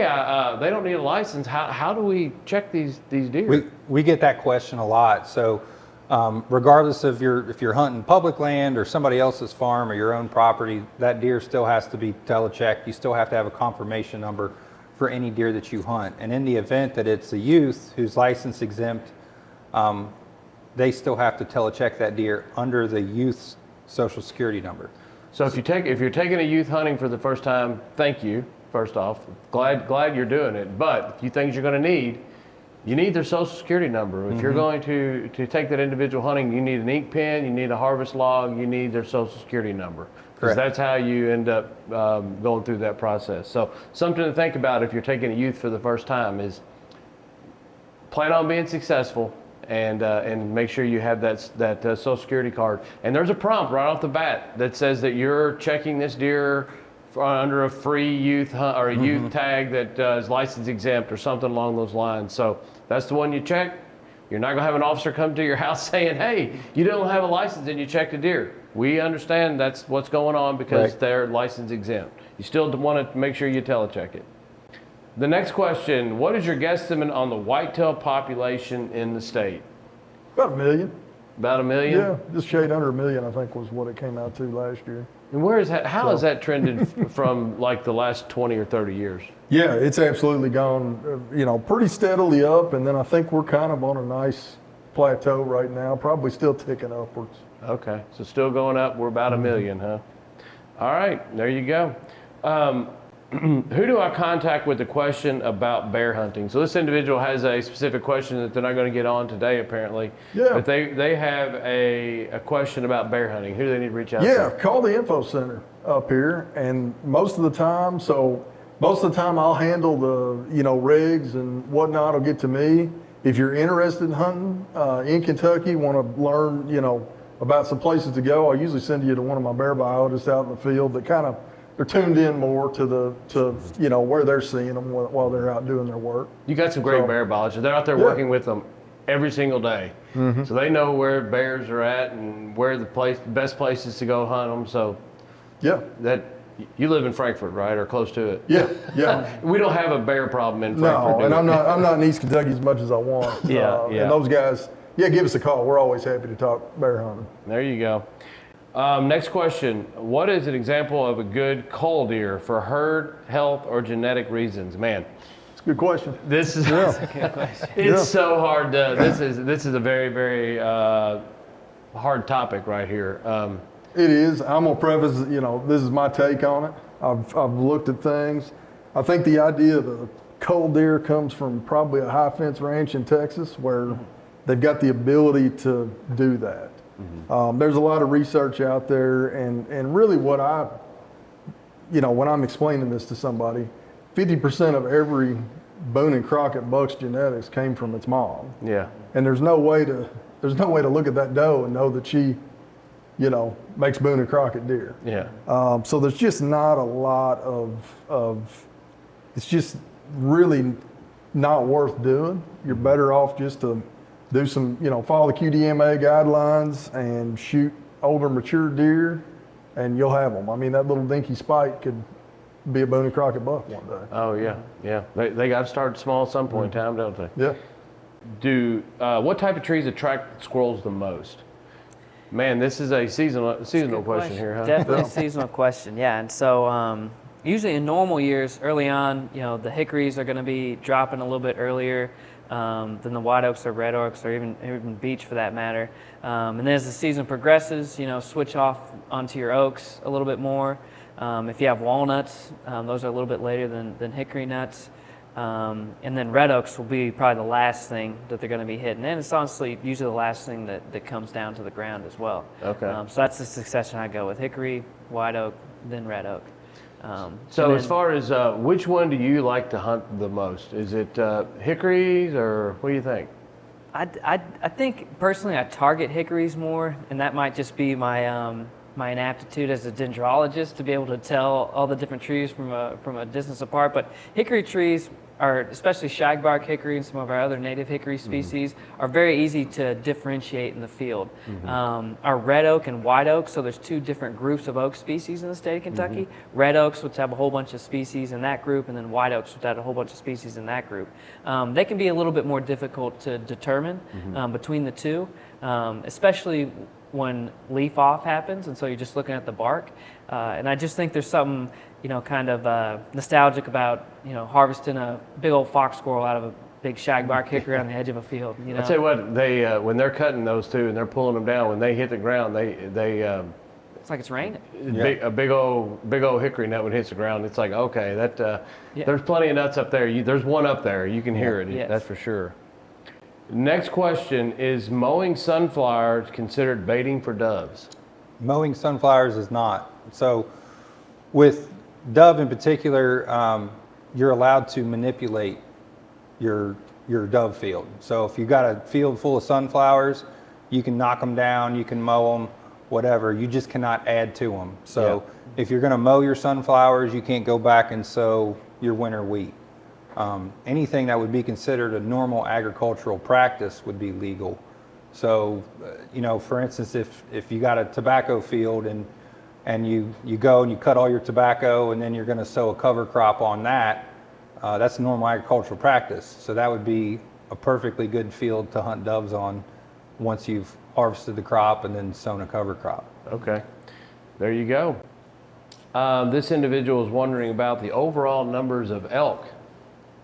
they don't need a license. How do we check these deer? We get that question a lot. So regardless of if you're hunting public land or somebody else's farm or your own property, that deer still has to be telechecked. You still have to have a confirmation number for any deer that you hunt. And in the event that it's a youth who's license exempt, they still have to telecheck that deer under the youth's social security number. So if you're taking a youth hunting for the first time, thank you. First off, glad you're doing it. But a few things you're going to need. You need their social security number. If you're going to take that individual hunting, you need an ink pen, you need a harvest log, you need their social security number. Because that's how you end up going through that process. So something to think about if you're taking a youth for the first time is plan on being successful and make sure you have that social security card. And there's a prompt right off the bat that says that you're checking this deer under a free youth hunt or a youth tag that is license exempt or something along those lines. So that's the one you check. You're not going to have an officer come to your house saying, hey, you don't have a license and you checked a deer. We understand that's what's going on because they're license exempt. You still want to make sure you telecheck it. The next question, what is your guesstimate on the whitetail population in the state? About 1 million. About 1 million? Yeah, just shade under 1 million, I think, was what it came out to last year. And where is that? How has that trended from like the last 20 or 30 years? Yeah, it's absolutely gone, pretty steadily up, and then I think we're kind of on a nice plateau right now, probably still ticking upwards. Okay, so still going up. We're about 1 million, huh? All right, there you go. Who do I contact with a question about bear hunting? So this individual has a specific question that they're not going to get on today, apparently. Yeah. But they have a question about bear hunting. Who do they need to reach out to? Yeah, call the info center up here, and most of the time I'll handle the rigs and whatnot will get to me. If you're interested in hunting in Kentucky, want to learn about some places to go, I'll usually send you to one of my bear biologists out in the field that kind of they're tuned in more to where they're seeing them while they're out doing their work. You got some great bear biologists. They're out there working with them every single day, so they know where bears are at and where the best places to go hunt them. So that you live in Frankfort, right, or close to it? Yeah. We don't have a bear problem in Frankfort. No, and I'm not in East Kentucky as much as I want. And those guys, give us a call. We're always happy to talk bear hunting. There you go. Next question. What is an example of a good cull deer for herd, health, or genetic reasons? Man, it's a good question. This is a good question. It's so hard. This is a very, very hard topic right here. It is. I'm gonna preface. This is my take on it. I've looked at things. I think the idea of the cull deer comes from probably a high fence ranch in Texas where they've got the ability to do that. There's a lot of research out there, and really what when I'm explaining this to somebody, 50% of every Boone and Crockett buck's genetics came from its mom. Yeah. And there's no way to look at that doe and know that she, makes Boone and Crockett deer. Yeah. So there's just not a lot of it's just really not worth doing. You're better off just to do some, follow the QDMA guidelines and shoot older, mature deer, and you'll have them. I mean, that little dinky spike could be a Boone and Crockett buck one day. Oh, yeah. They got to start small at some point in time, don't they? Yeah. What type of trees attract squirrels the most? Man, this is a seasonal question here, huh? Definitely a seasonal question, yeah. And so usually in normal years, early on, the hickories are going to be dropping a little bit earlier than the white oaks or red oaks or even beech for that matter. And then as the season progresses, switch off onto your oaks a little bit more. If you have walnuts, those are a little bit later than hickory nuts. And then red oaks will be probably the last thing that they're going to be hitting. And it's honestly usually the last thing that comes down to the ground as well. Okay. So that's the succession I go with: hickory, white oak, then red oak. So as far as which one do you like to hunt the most? Is it hickories or what do you think? I think personally I target hickories more, and that might just be my my inaptitude as a dendrologist to be able to tell all the different trees from a distance apart. But hickory trees are, especially shagbark hickory and some of our other native hickory species, are very easy to differentiate in the field. Our red oak and white oak, so there's two different groups of oak species in the state of Kentucky. Red oaks, which have a whole bunch of species in that group, and then white oaks, which have a whole bunch of species in that group. They can be a little bit more difficult to determine between the two, especially when leaf off happens, and so you're just looking at the bark. And I just think there's something, kind of nostalgic about, harvesting a big old fox squirrel out of a big shagbark hickory on the edge of a field. I tell you what, they when they're cutting those two and they're pulling them down, when they hit the ground, they it's like it's raining. a big old hickory nut when it hits the ground. It's like, okay, that there's plenty of nuts up there. There's one up there. You can hear it. Yes. That's for sure. Next question: is mowing sunflowers considered baiting for doves? Mowing sunflowers is not. So with dove in particular, you're allowed to manipulate your dove field. So if you've got a field full of sunflowers, you can knock them down, you can mow them, whatever. You just cannot add to them. So if you're going to mow your sunflowers, you can't go back and sow your winter wheat. Anything that would be considered a normal agricultural practice would be legal. So, for instance, if you got a tobacco field and you go and you cut all your tobacco and then you're going to sow a cover crop on that, that's a normal agricultural practice. So that would be a perfectly good field to hunt doves on once you've harvested the crop and then sown a cover crop. Okay, there you go. This individual is wondering about the overall numbers of elk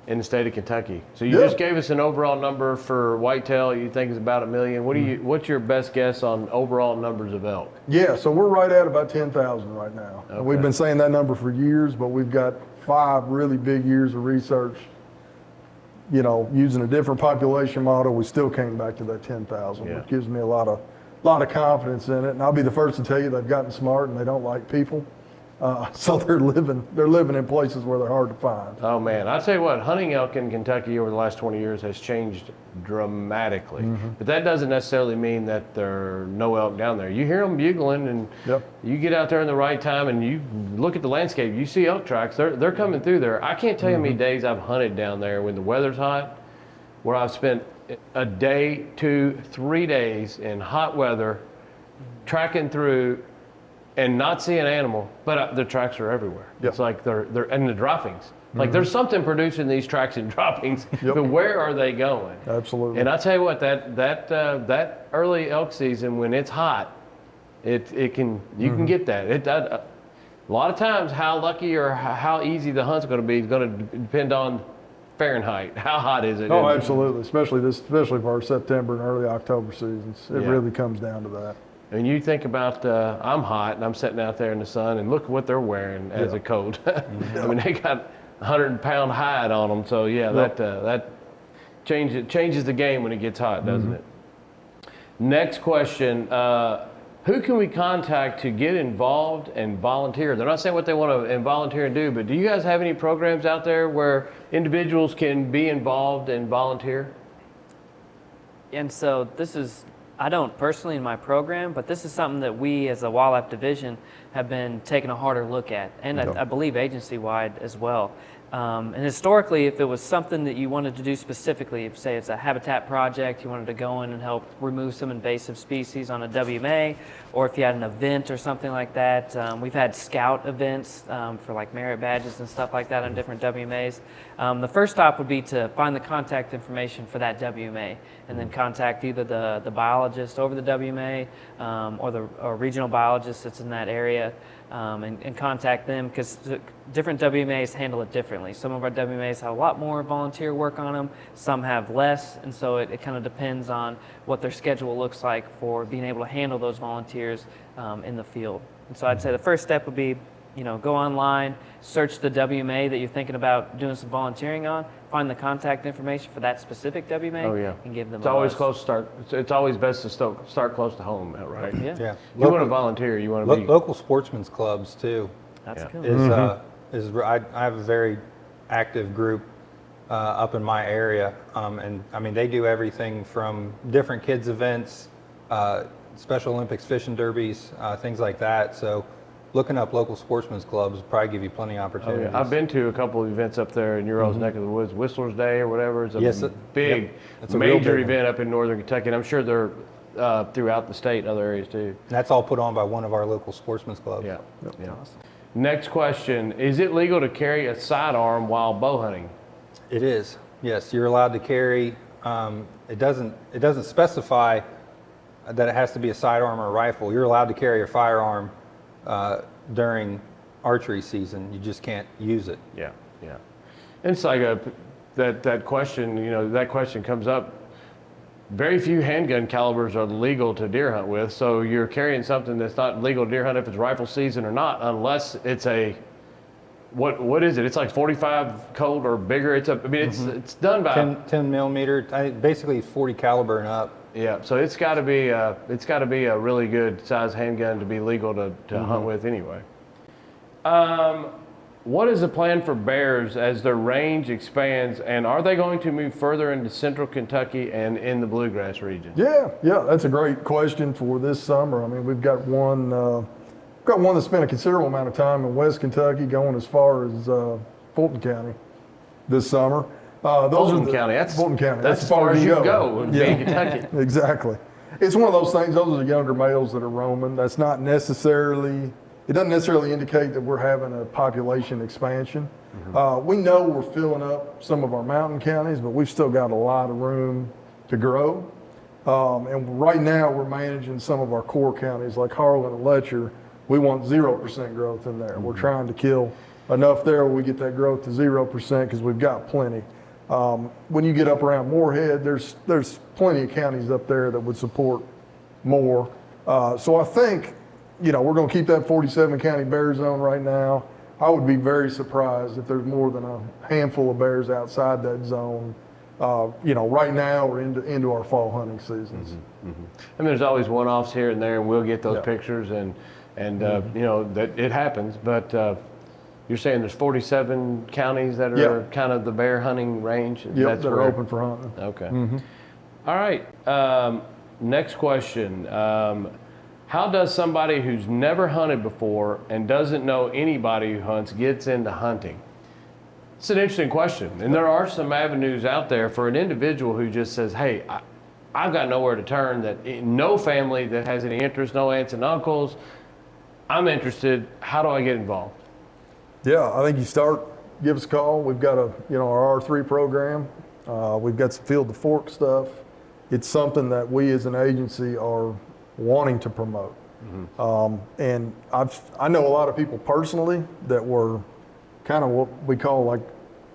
in the state of Kentucky. So you just gave us an overall number for whitetail. You think it's about 1 million. What's your best guess on overall numbers of elk? Yeah, so we're right at about 10,000 right now. Okay. And we've been saying that number for years, but we've got 5 really big years of research. Using a different population model, we still came back to that 10,000, which gives me a lot of confidence in it. And I'll be the first to tell you they've gotten smart and they don't like people. So they're living in places where they're hard to find. Oh man, I tell you what, hunting elk in Kentucky over the last 20 years has changed dramatically. But that doesn't necessarily mean that there are no elk down there. You hear them bugling, and you get out there in the right time, and you look at the landscape. You see elk tracks. They're coming through there. I can't tell you how many days I've hunted down there when the weather's hot, where I've spent a day, 2, 3 days in hot weather, tracking through. And not see an animal, but the tracks are everywhere. It's like they're and the droppings. Like there's something producing these tracks and droppings, but where are they going? Absolutely. And I tell you what, that early elk season when it's hot, you can get that. A lot of times, how lucky or how easy the hunt's going to be is going to depend on Fahrenheit. How hot is it? Oh, absolutely. Especially for our September and early October seasons, it really comes down to that. And you think about, I'm hot and I'm sitting out there in the sun, and look what they're wearing as a coat. I mean, they got 100-pound hide on them. So that changes the game when it gets hot, doesn't it? Next question: who can we contact to get involved and volunteer? They're not saying what they want to volunteer and do, but do you guys have any programs out there where individuals can be involved and volunteer? And so I don't personally in my program, but this is something that we as a wildlife division have been taking a harder look at, and I believe agency-wide as well. And historically, if it was something that you wanted to do specifically, if say it's a habitat project, you wanted to go in and help remove some invasive species on a WMA, or if you had an event or something like that, we've had scout events for like merit badges and stuff like that on different WMAs. The first stop would be to find the contact information for that WMA, and then contact either the biologist over the WMA or the regional biologist that's in that area. And contact them, because different WMAs handle it differently. Some of our WMAs have a lot more volunteer work on them, some have less, and so it kind of depends on what their schedule looks like for being able to handle those volunteers in the field. And so I'd say the first step would be, go online, search the WMA that you're thinking about doing some volunteering on, find the contact information for that specific WMA, and give them It's always close to start. It's always best to start close to home, right? Yeah. You want to volunteer. You want to be local sportsmen's clubs too. That's cool. I have a very active group up in my area, and I mean they do everything from different kids events, Special Olympics fishing derbies, things like that. So looking up local sportsmen's clubs will probably give you plenty of Oh, opportunities. yeah. I've been to a couple of events up there in your all's neck of the woods. Whistler's Day or whatever. It's a Yes, big, yep. It's a real major big one. event up in northern Kentucky. And I'm sure they're throughout the state and other areas too. And that's all put on by one of our local sportsmen's clubs. Yeah. Yeah. Next question. Is it legal to carry a sidearm while bow hunting? It is. Yes, you're allowed to carry. It doesn't specify that it has to be a sidearm or a rifle. You're allowed to carry a firearm during archery season. You just can't use it. Yeah, yeah. And it's like that question, that question comes up. Very few handgun calibers are legal to deer hunt with, so you're carrying something that's not legal to deer hunt if it's rifle season or not, unless it's what is it? It's like 45 Colt or bigger. It's done by 10 millimeter, basically 40 caliber and up. Yeah, so it's got to be a really good size handgun to be legal to hunt with anyway. What is the plan for bears as their range expands, and are they going to move further into central Kentucky and in the bluegrass region? Yeah, that's a great question for this summer. I mean, we've got one that spent a considerable amount of time in West Kentucky, going as far as Fulton County this summer. Fulton County, Fulton County. That's as far as you go in Yeah. Kentucky. Exactly. It's one of those things. Those are the younger males that are roaming. That's not necessarily. It doesn't necessarily indicate that we're having a population expansion. We know we're filling up some of our mountain counties, but we've still got a lot of room to grow. And right now we're managing some of our core counties like Harlan and Letcher. We want 0% growth in there. We're trying to kill enough there where we get that growth to 0% because we've got plenty. When you get up around Moorhead, there's plenty of counties up there that would support more. So I think, we're going to keep that 47 county bear zone right now. I would be very surprised if there's more than a handful of bears outside that zone, right now or into our fall hunting seasons. And there's always one-offs here and there, and we'll get those pictures, and that it happens. But you're saying there's 47 counties that are kind of the bear hunting range? Yep, that are open for hunting. Okay. All right. Next question. How does somebody who's never hunted before and doesn't know anybody who hunts gets into hunting? It's an interesting question. And there are some avenues out there for an individual who just says, hey, I've got nowhere to turn, no family that has any interest, no aunts and uncles. I'm interested. How do I get involved? Yeah, I think give us a call. We've got our R3 program. We've got some field to fork stuff. It's something that we as an agency are wanting to promote. And I know a lot of people personally that were kind of what we call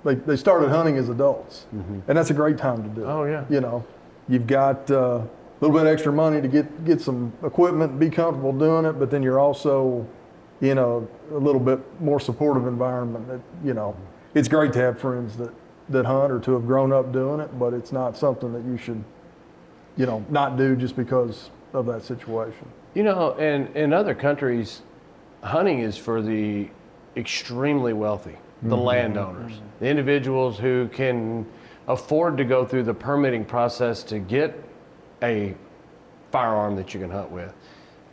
they started hunting as adults. And that's a great time to do it. Oh, yeah. You've got a little bit extra money to get some equipment and be comfortable doing it, but then you're also in a little bit more supportive environment that, it's great to have friends that hunt or to have grown up doing it, but it's not something that you should, not do just because of that situation. And in other countries, hunting is for the extremely wealthy, the landowners, the individuals who can afford to go through the permitting process to get a firearm that you can hunt with.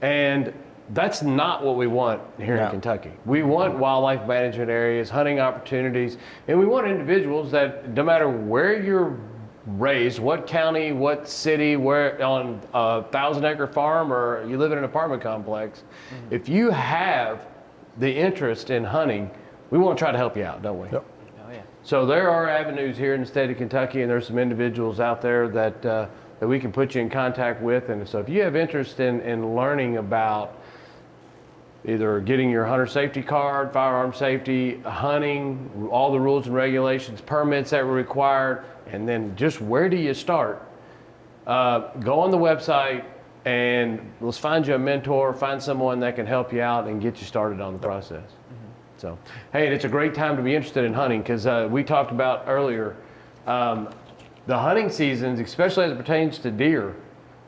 And that's not what we want here in Kentucky. We want wildlife management areas, hunting opportunities, and we want individuals that no matter where you're raised, what county, what city, where on a 1,000-acre farm or you live in an apartment complex, if you have the interest in hunting, we want to try to help you out, don't we? Yep. Oh, yeah. So there are avenues here in the state of Kentucky, and there's some individuals out there that we can put you in contact with. And so if you have interest in learning about either getting your hunter safety card, firearm safety, hunting, all the rules and regulations, permits that were required, and then just where do you start? Go on the website and let's find you a mentor, find someone that can help you out and get you started on the process. So, hey, and it's a great time to be interested in hunting because we talked about earlier, the hunting seasons, especially as it pertains to deer,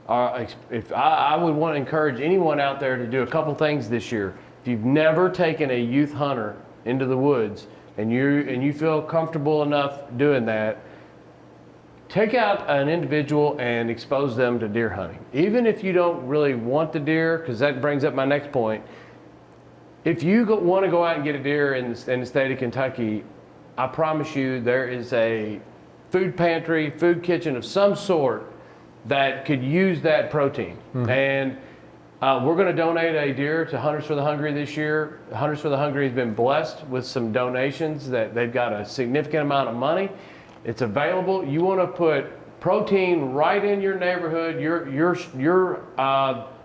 I would want to encourage anyone out there to do a couple things this year. If you've never taken a youth hunter into the woods and you feel comfortable enough doing that, take out an individual and expose them to deer hunting. Even if you don't really want the deer, because that brings up my next point. If you want to go out and get a deer in the state of Kentucky, I promise you there is a food pantry, food kitchen of some sort that could use that protein. And we're going to donate a deer to Hunters for the Hungry this year. Hunters for the Hungry has been blessed with some donations that they've got a significant amount of money. It's available. You want to put protein right in your neighborhood, your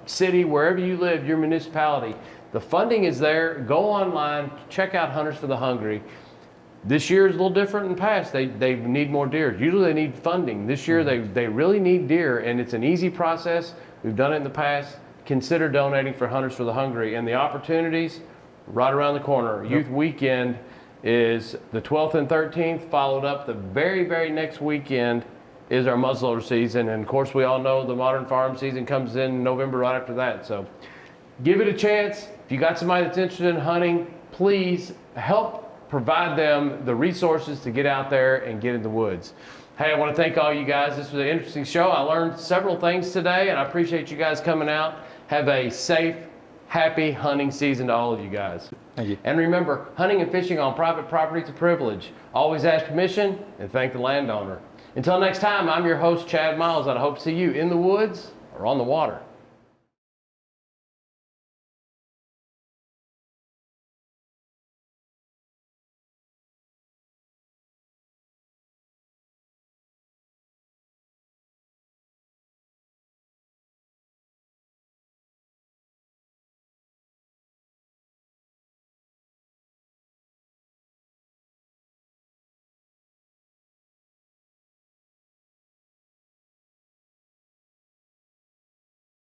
city, wherever you live, your municipality. The funding is there. Go online, check out Hunters for the Hungry. This year is a little different than past. They need more deer. Usually they need funding. This year they really need deer, and it's an easy process. We've done it in the past. Consider donating for Hunters for the Hungry, and the opportunities right around the corner. Youth Weekend is the 12th and 13th, followed up the very, very next weekend is our muzzleloader season. And of course, we all know the modern farm season comes in November right after that. So give it a chance. If you got somebody that's interested in hunting, please help provide them the resources to get out there and get in the woods. Hey, I want to thank all you guys. This was an interesting show. I learned several things today, and I appreciate you guys coming out. Have a safe, happy hunting season to all of you guys. Thank you. And remember, hunting and fishing on private property is a privilege. Always ask permission and thank the landowner. Until next time, I'm your host, Chad Miles, and I hope to see you in the woods or on the water.